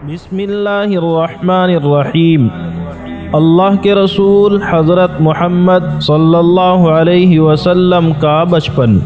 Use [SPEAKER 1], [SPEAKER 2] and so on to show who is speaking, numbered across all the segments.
[SPEAKER 1] بسم اللہ الرحمن الرحیم۔ اللہ کے رسول حضرت محمد صلی اللہ علیہ وسلم کا بچپن۔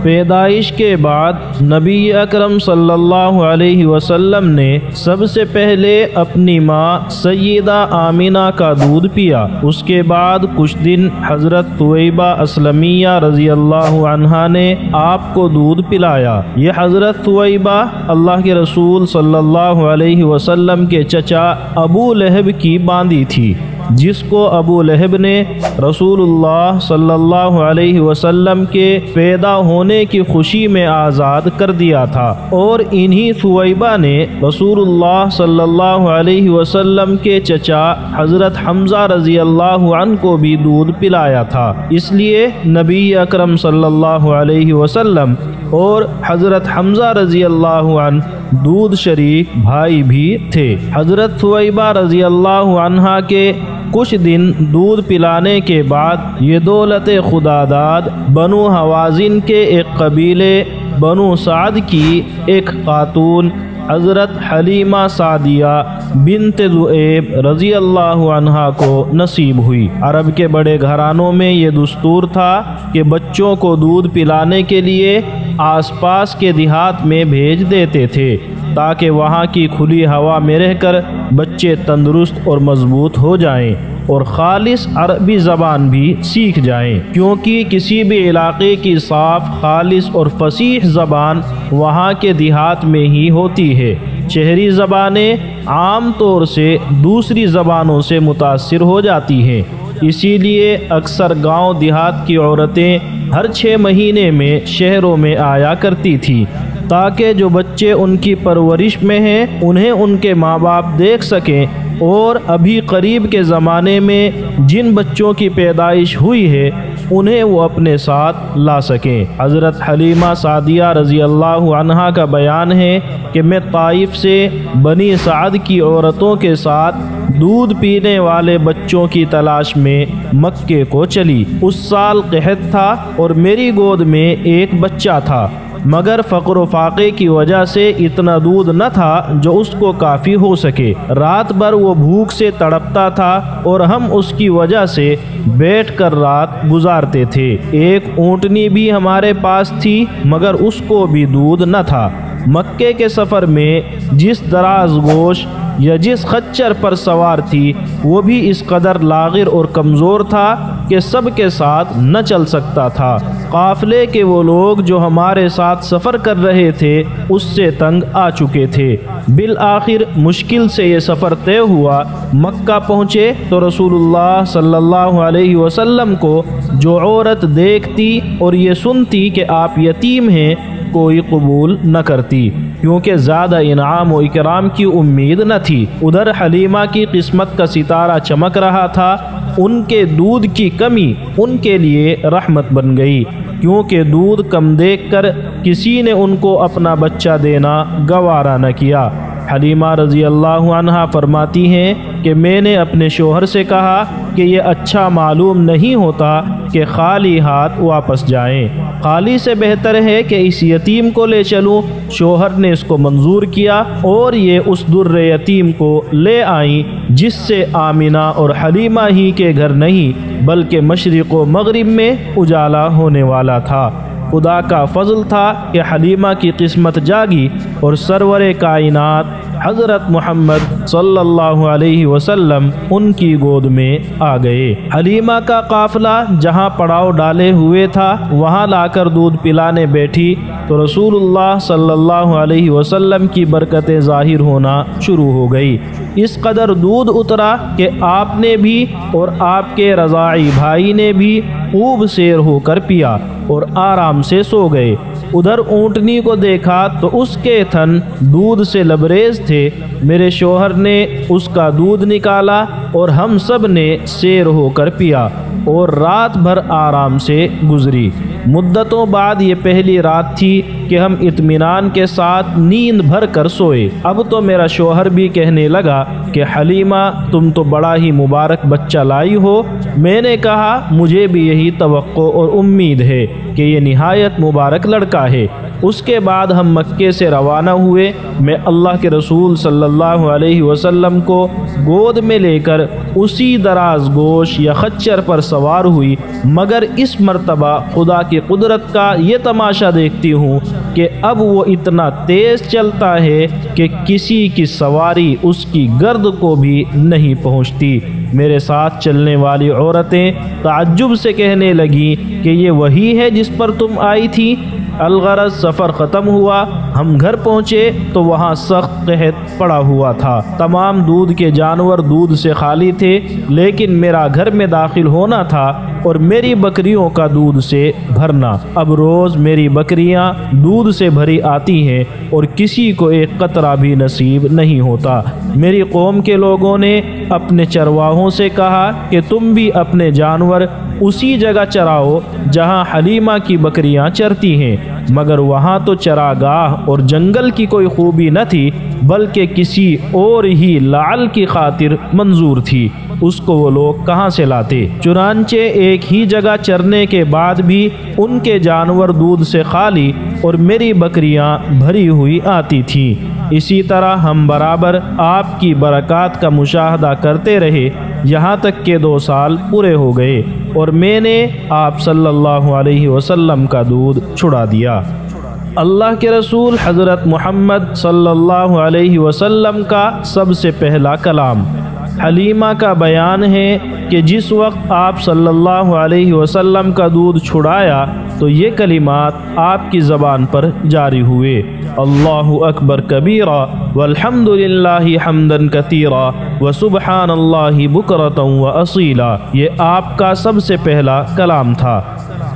[SPEAKER 1] پیدائش کے بعد نبی اکرم صلی اللہ علیہ وسلم نے سب سے پہلے اپنی ماں سیدہ آمینہ کا دودھ پیا۔ اس کے بعد کچھ دن حضرت ثویبہ اسلمیہ رضی اللہ عنہا نے آپ کو دودھ پلایا۔ یہ حضرت ثویبہ اللہ کے رسول صلی اللہ علیہ وسلم کے چچا ابو لہب کی باندی تھی، جس کو ابو لہب نے رسول اللہ صلی اللہ علیہ وسلم کے پیدا ہونے کی خوشی میں آزاد کر دیا تھا، اور انہی ثویبہ نے رسول اللہ صلی اللہ علیہ وسلم کے چچا حضرت حمزہ رضی اللہ عنہ کو بھی دودھ پلایا تھا۔ اس لیے نبی اکرم صلی اللہ علیہ وسلم اور حضرت حمزہ رضی اللہ عنہ دودھ شریک بھائی بھی تھے۔ حضرت ثویبہ رضی اللہ عنہا کے کچھ دن دودھ پلانے کے بعد یہ دولت خداداد بنو حوازن کے ایک قبیلے بنو سعد کی ایک خاتون حضرت حلیمہ سعدیہ بنت ذؤیب رضی اللہ عنہا کو نصیب ہوئی۔ عرب کے بڑے گھرانوں میں یہ دستور تھا کہ بچوں کو دودھ پلانے کے لیے آس پاس کے دیہات میں بھیج دیتے تھے، تاکہ وہاں کی کھلی ہوا میں رہ کر بچے تندرست اور مضبوط ہو جائیں اور خالص عربی زبان بھی سیکھ جائیں، کیونکہ کسی بھی علاقے کی صاف، خالص اور فصیح زبان وہاں کے دیہات میں ہی ہوتی ہے۔ شہری زبانیں عام طور سے دوسری زبانوں سے متاثر ہو جاتی ہیں، اسی لیے اکثر گاؤں دیہات کی عورتیں ہر 6 مہینے میں شہروں میں آیا کرتی تھی، تاکہ جو بچے ان کی پرورش میں ہیں انہیں ان کے ماں باپ دیکھ سکیں، اور ابھی قریب کے زمانے میں جن بچوں کی پیدائش ہوئی ہے انہیں وہ اپنے ساتھ لا سکیں۔ حضرت حلیمہ سعدیہ رضی اللہ عنہا کا بیان ہے کہ میں طائف سے بنی سعد کی عورتوں کے ساتھ دودھ پینے والے بچوں کی تلاش میں مکے کو چلی۔ اس سال قحط تھا اور میری گود میں ایک بچہ تھا، مگر فقر و فاقے کی وجہ سے اتنا دودھ نہ تھا جو اس کو کافی ہو سکے۔ رات بھر وہ بھوک سے تڑپتا تھا اور ہم اس کی وجہ سے بیٹھ کر رات گزارتے تھے۔ ایک اونٹنی بھی ہمارے پاس تھی، مگر اس کو بھی دودھ نہ تھا۔ مکے کے سفر میں جس دراز گوش یا جس خچر پر سوار تھی وہ بھی اس قدر لاغر اور کمزور تھا کہ سب کے ساتھ نہ چل سکتا تھا۔ قافلے کے وہ لوگ جو ہمارے ساتھ سفر کر رہے تھے اس سے تنگ آ چکے تھے۔ بالآخر مشکل سے یہ سفر طے ہوا۔ مکہ پہنچے تو رسول اللہ صلی اللہ علیہ وسلم کو جو عورت دیکھتی اور یہ سنتی کہ آپ یتیم ہیں کوئی قبول نہ کرتی، کیونکہ زیادہ انعام و اکرام کی امید نہ تھی۔ ادھر حلیمہ کی قسمت کا ستارہ چمک رہا تھا۔ ان کے دودھ کی کمی ان کے لیے رحمت بن گئی، کیونکہ دودھ کم دیکھ کر کسی نے ان کو اپنا بچہ دینا گوارا نہ کیا۔ حلیمہ رضی اللہ عنہا فرماتی ہیں کہ میں نے اپنے شوہر سے کہا کہ یہ اچھا معلوم نہیں ہوتا کہ خالی ہاتھ واپس جائیں، خالی سے بہتر ہے کہ اس یتیم کو لے چلوں۔ شوہر نے اس کو منظور کیا اور یہ اس در یتیم کو لے آئیں، جس سے آمینہ اور حلیمہ ہی کے گھر نہیں بلکہ مشرق و مغرب میں اجالا ہونے والا تھا۔ خدا کا فضل تھا کہ حلیمہ کی قسمت جاگی اور سرور کائنات حضرت محمد صلی اللہ علیہ وسلم ان کی گود میں آ گئے۔ حلیمہ کا قافلہ جہاں پڑاؤ ڈالے ہوئے تھا وہاں لا کر دودھ پلانے بیٹھی تو رسول اللہ صلی اللہ علیہ وسلم کی برکتیں ظاہر ہونا شروع ہو گئی۔ اس قدر دودھ اترا کہ آپ نے بھی اور آپ کے رضاعی بھائی نے بھی خوب سیر ہو کر پیا اور آرام سے سو گئے۔ ادھر اونٹنی کو دیکھا تو اس کے تھن دودھ سے لبریز تھے۔ میرے شوہر نے اس کا دودھ نکالا اور ہم سب نے سیر ہو کر پیا اور رات بھر آرام سے گزری۔ مدتوں بعد یہ پہلی رات تھی کہ ہم اطمینان کے ساتھ نیند بھر کر سوئے۔ اب تو میرا شوہر بھی کہنے لگا کہ حلیمہ تم تو بڑا ہی مبارک بچہ لائی ہو۔ میں نے کہا مجھے بھی یہی توقع اور امید ہے کہ یہ نہایت مبارک لڑکا ہے۔ اس کے بعد ہم مکے سے روانہ ہوئے۔ میں اللہ کے رسول صلی اللہ علیہ وسلم کو گود میں لے کر اسی دراز گوش یا خچر پر سوار ہوئی، مگر اس مرتبہ خدا کی قدرت کا یہ تماشا دیکھتی ہوں کہ اب وہ اتنا تیز چلتا ہے کہ کسی کی سواری اس کی گرد کو بھی نہیں پہنچتی۔ میرے ساتھ چلنے والی عورتیں تعجب سے کہنے لگیں کہ یہ وہی ہے جس پر تم آئی تھی۔ الغرض سفر ختم ہوا، ہم گھر پہنچے تو وہاں سخت قحط پڑا ہوا تھا۔ تمام دودھ کے جانور دودھ سے خالی تھے، لیکن میرا گھر میں داخل ہونا تھا اور میری بکریوں کا دودھ سے بھرنا۔ اب روز میری بکریاں دودھ سے بھری آتی ہیں اور کسی کو ایک قطرہ بھی نصیب نہیں ہوتا۔ میری قوم کے لوگوں نے اپنے چرواہوں سے کہا کہ تم بھی اپنے جانور اسی جگہ چراؤ جہاں حلیمہ کی بکریاں چرتی ہیں، مگر وہاں تو چراگاہ اور جنگل کی کوئی خوبی نہ تھی، بلکہ کسی اور ہی لعل کی خاطر منظور تھی۔ اس کو وہ لوگ کہاں سے لاتے؟ چنانچہ ایک ہی جگہ چرنے کے بعد بھی ان کے جانور دودھ سے خالی اور میری بکریاں بھری ہوئی آتی تھیں۔ اسی طرح ہم برابر آپ کی برکات کا مشاہدہ کرتے رہے، یہاں تک کہ 2 سال پورے ہو گئے اور میں نے آپ صلی اللہ علیہ وسلم کا دودھ چھڑا دیا۔ اللہ کے رسول حضرت محمد صلی اللہ علیہ وسلم کا سب سے پہلا کلام۔ حلیمہ کا بیان ہے کہ جس وقت آپ صلی اللہ علیہ وسلم کا دودھ چھڑایا تو یہ کلمات آپ کی زبان پر جاری ہوئے: اللہ اکبر کبیرا والحمد للہ حمدا کثیرا وسبحان اللہ بکرۃ واصیلا۔ یہ آپ کا سب سے پہلا کلام تھا۔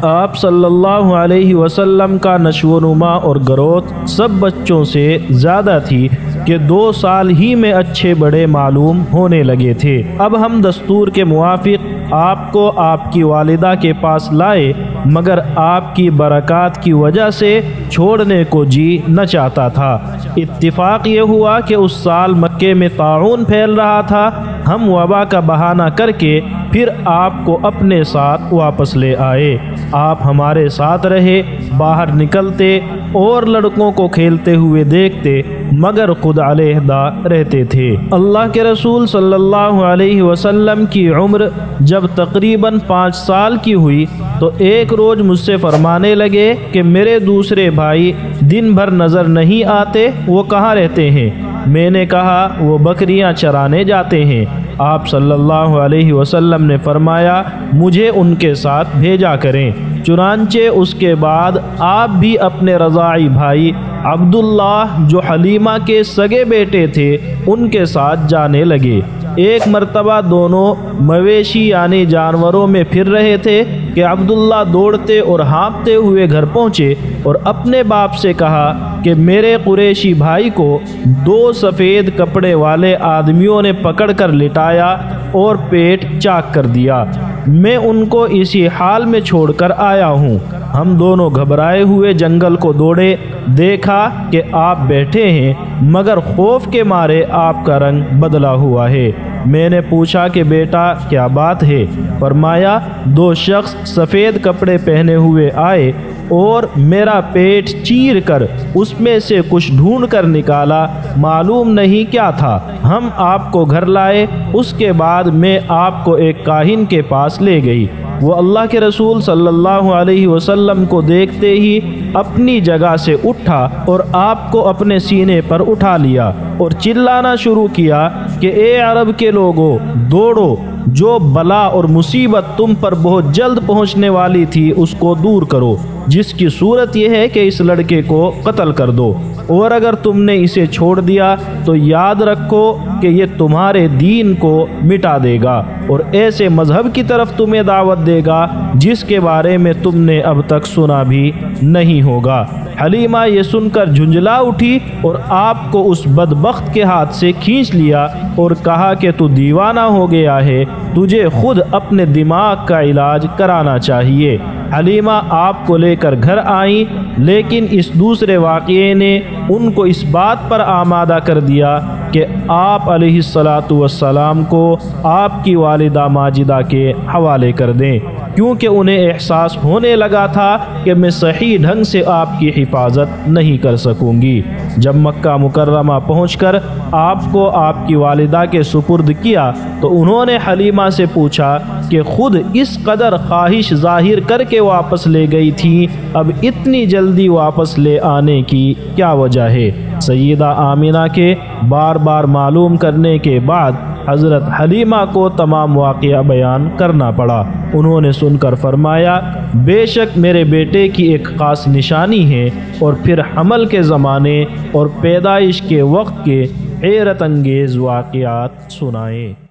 [SPEAKER 1] آپ صلی اللہ علیہ وسلم کا نشو و نما اور گروتھ سب بچوں سے زیادہ تھی کہ 2 سال ہی میں اچھے بڑے معلوم ہونے لگے تھے۔ اب ہم دستور کے موافق آپ کو آپ کی والدہ کے پاس لائے، مگر آپ کی برکات کی وجہ سے چھوڑنے کو جی نہ چاہتا تھا۔ اتفاق یہ ہوا کہ اس سال مکے میں طاعون پھیل رہا تھا۔ ہم وبا کا بہانہ کر کے پھر آپ کو اپنے ساتھ واپس لے آئے۔ آپ ہمارے ساتھ رہے، باہر نکلتے اور لڑکوں کو کھیلتے ہوئے دیکھتے، مگر خود علیحدہ رہتے تھے۔ اللہ کے رسول صلی اللہ علیہ وسلم کی عمر جب تقریباً 5 سال کی ہوئی تو ایک روز مجھ سے فرمانے لگے کہ میرے دوسرے بھائی دن بھر نظر نہیں آتے، وہ کہاں رہتے ہیں؟ میں نے کہا وہ بکریاں چرانے جاتے ہیں۔ آپ صلی اللہ علیہ وسلم نے فرمایا مجھے ان کے ساتھ بھیجا کریں۔ چنانچہ اس کے بعد آپ بھی اپنے رضاعی بھائی عبداللہ جو حلیمہ کے سگے بیٹے تھے ان کے ساتھ جانے لگے۔ ایک مرتبہ دونوں مویشی یعنی جانوروں میں پھر رہے تھے کہ عبداللہ دوڑتے اور ہانپتے ہوئے گھر پہنچے اور اپنے باپ سے کہا کہ میرے قریشی بھائی کو 2 سفید کپڑے والے آدمیوں نے پکڑ کر لٹایا اور پیٹ چاک کر دیا۔ میں ان کو اسی حال میں چھوڑ کر آیا ہوں۔ ہم دونوں گھبرائے ہوئے جنگل کو دوڑے، دیکھا کہ آپ بیٹھے ہیں، مگر خوف کے مارے آپ کا رنگ بدلا ہوا ہے۔ میں نے پوچھا کہ بیٹا کیا بات ہے؟ فرمایا 2 شخص سفید کپڑے پہنے ہوئے آئے اور میرا پیٹ چیر کر اس میں سے کچھ ڈھونڈ کر نکالا، معلوم نہیں کیا تھا۔ ہم آپ کو گھر لائے، اس کے بعد میں آپ کو ایک کاہن کے پاس لے گئی۔ وہ اللہ کے رسول صلی اللہ علیہ وسلم کو دیکھتے ہی اپنی جگہ سے اٹھا اور آپ کو اپنے سینے پر اٹھا لیا اور چلانا شروع کیا کہ اے عرب کے لوگوں، دوڑو، جو بلا اور مصیبت تم پر بہت جلد پہنچنے والی تھی اس کو دور کرو، جس کی صورت یہ ہے کہ اس لڑکے کو قتل کر دو، اور اگر تم نے اسے چھوڑ دیا تو یاد رکھو کہ یہ تمہارے دین کو مٹا دے گا اور ایسے مذہب کی طرف تمہیں دعوت دے گا جس کے بارے میں تم نے اب تک سنا بھی نہیں ہوگا۔ حلیمہ یہ سن کر جھنجلا اٹھی اور آپ کو اس بدبخت کے ہاتھ سے کھینچ لیا اور کہا کہ تو دیوانہ ہو گیا ہے، تجھے خود اپنے دماغ کا علاج کرانا چاہیے۔ حلیمہ آپ کو لے کر گھر آئیں، لیکن اس دوسرے واقعے نے ان کو اس بات پر آمادہ کر دیا کہ آپ علیہ الصلاۃ والسلام کو آپ کی والدہ ماجدہ کے حوالے کر دیں، کیونکہ انہیں احساس ہونے لگا تھا کہ میں صحیح ڈھنگ سے آپ کی حفاظت نہیں کر سکوں گی۔ جب مکہ مکرمہ پہنچ کر آپ کو آپ کی والدہ کے سپرد کیا تو انہوں نے حلیمہ سے پوچھا کہ خود اس قدر خواہش ظاہر کر کے واپس لے گئی تھی، اب اتنی جلدی واپس لے آنے کی کیا وجہ ہے؟ سیدہ آمنہ کے بار بار معلوم کرنے کے بعد حضرت حلیمہ کو تمام واقعہ بیان کرنا پڑا۔ انہوں نے سن کر فرمایا، بے شک میرے بیٹے کی ایک خاص نشانی ہے، اور پھر حمل کے زمانے اور پیدائش کے وقت کے حیرت انگیز واقعات سنائے۔